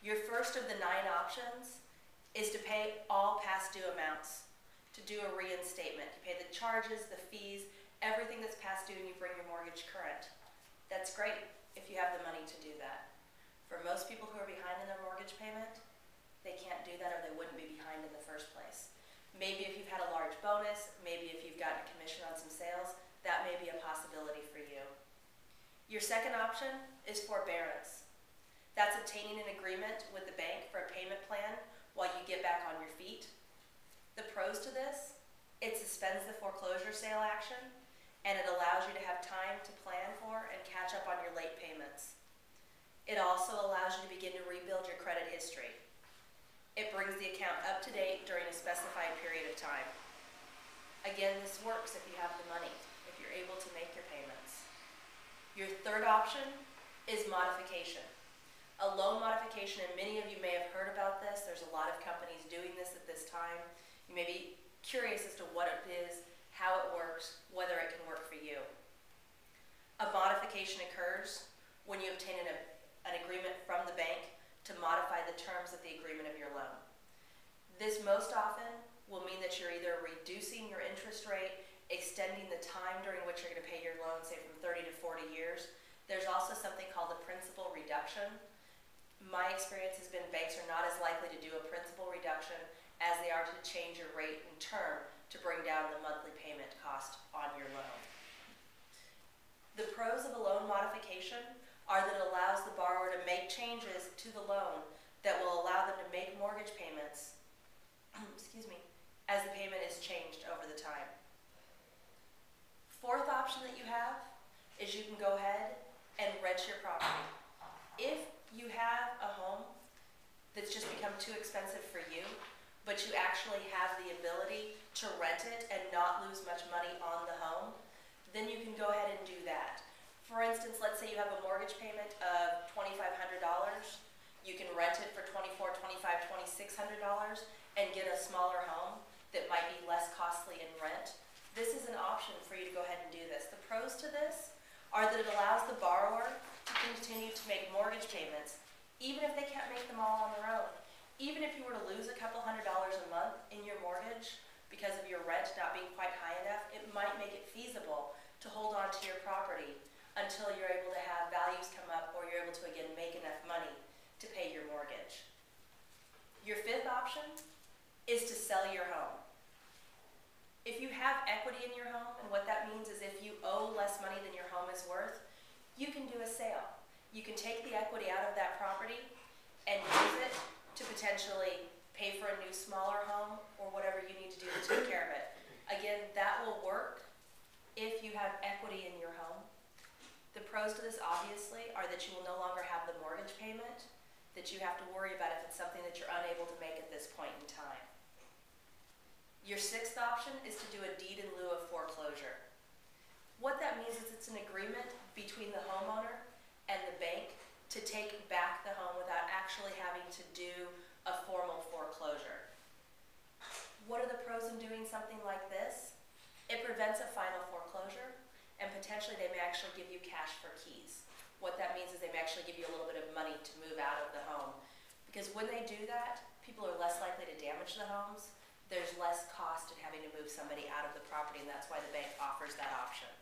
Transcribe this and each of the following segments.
Your first of the 9 options is to pay all past due amounts, to do a reinstatement. You pay the charges, the fees, everything that's past due, and you bring your mortgage current. That's great if you have the money to do that. For most people who are behind in their mortgage payment, they can't do that or they wouldn't be behind in the first place. Maybe if you've had a large bonus, maybe if you've gotten a commission on some sales, that may be a possibility for you. Your second option is forbearance. That's obtaining an agreement with the bank for a payment plan while you get back on your feet. The pros to this, it suspends the foreclosure sale action, and it allows you to have time to plan for and catch up on your late payments. It also allows you to begin to rebuild your credit history. It brings the account up to date during a specified period of time. Again, this works if you have the money, if you're able to make your payments. Your third option is modification. A loan modification, and many of you may have heard about this. There's a lot of companies doing this at this time. You may be curious as to what it is, how it works, whether it can work for you. A modification occurs when you obtain an agreement from the bank to modify the terms of the agreement of your loan. This most often will mean that you're either reducing your interest rate, extending the time during which you're going to pay your loan, say from 30 to 40 years. There's also something called a principal reduction. My experience has been banks are not as likely to do a principal reduction as they are to change your rate and term to bring down the monthly payment cost on your loan. The pros of a loan modification are that it allows the borrower to make changes to the loan that will allow them to make mortgage payments as the payment is changed over the time. Fourth option that you have is you can go ahead and rent your property. If you have a home that's just become too expensive for you, but you actually have the ability to rent it and not lose much money on the home, then you can go ahead and do that. For instance, let's say you have a mortgage payment of $2,500. You can rent it for $2,400, $2,500, $2,600 and get a smaller home that might be less costly in rent. This is an option for you to go ahead and do this. The pros to this are that it allows the borrower to continue to make mortgage payments even if they can't make them all on their own. Even if you were to lose a couple $100s a month in your mortgage because of your rent not being quite high enough, it might make it feasible to hold on to your property until you're able to have values come up or you're able to again make enough money to pay your mortgage. Your fifth option is to sell your home. If you have equity in your home, and what that means is if you owe less money than your home is worth, you can do a sale. You can take the equity out of that property and use it to potentially pay for a new smaller home or whatever you need to do to take care of it. Again, that will work if you have equity in your home. The pros to this obviously are that you will no longer have the mortgage payment that you have to worry about if it's something that you're unable to make at this point in time. Your sixth option is to do a deed in lieu of foreclosure. What that means is it's an agreement between the homeowner and the bank to take back the home without actually having to do a formal foreclosure. What are the pros in doing something like this? It prevents a final foreclosure, and potentially they may actually give you cash for keys. What that means is they may actually give you a little bit of money to move out of the home. Because when they do that, people are less likely to damage the homes. There's less cost in having to move somebody out of the property, and that's why the bank offers that option.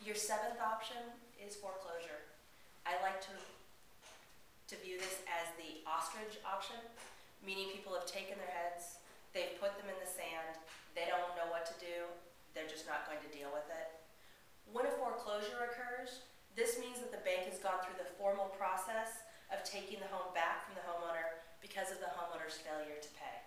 Your seventh option is foreclosure. I like to view this as the ostrich option, meaning people have taken their heads, they've put them in the sand, they don't know what to do, they're just not going to deal with it. When a foreclosure occurs, this means that the bank has gone through the formal process of taking the home back from the homeowner because of the homeowner's failure to pay.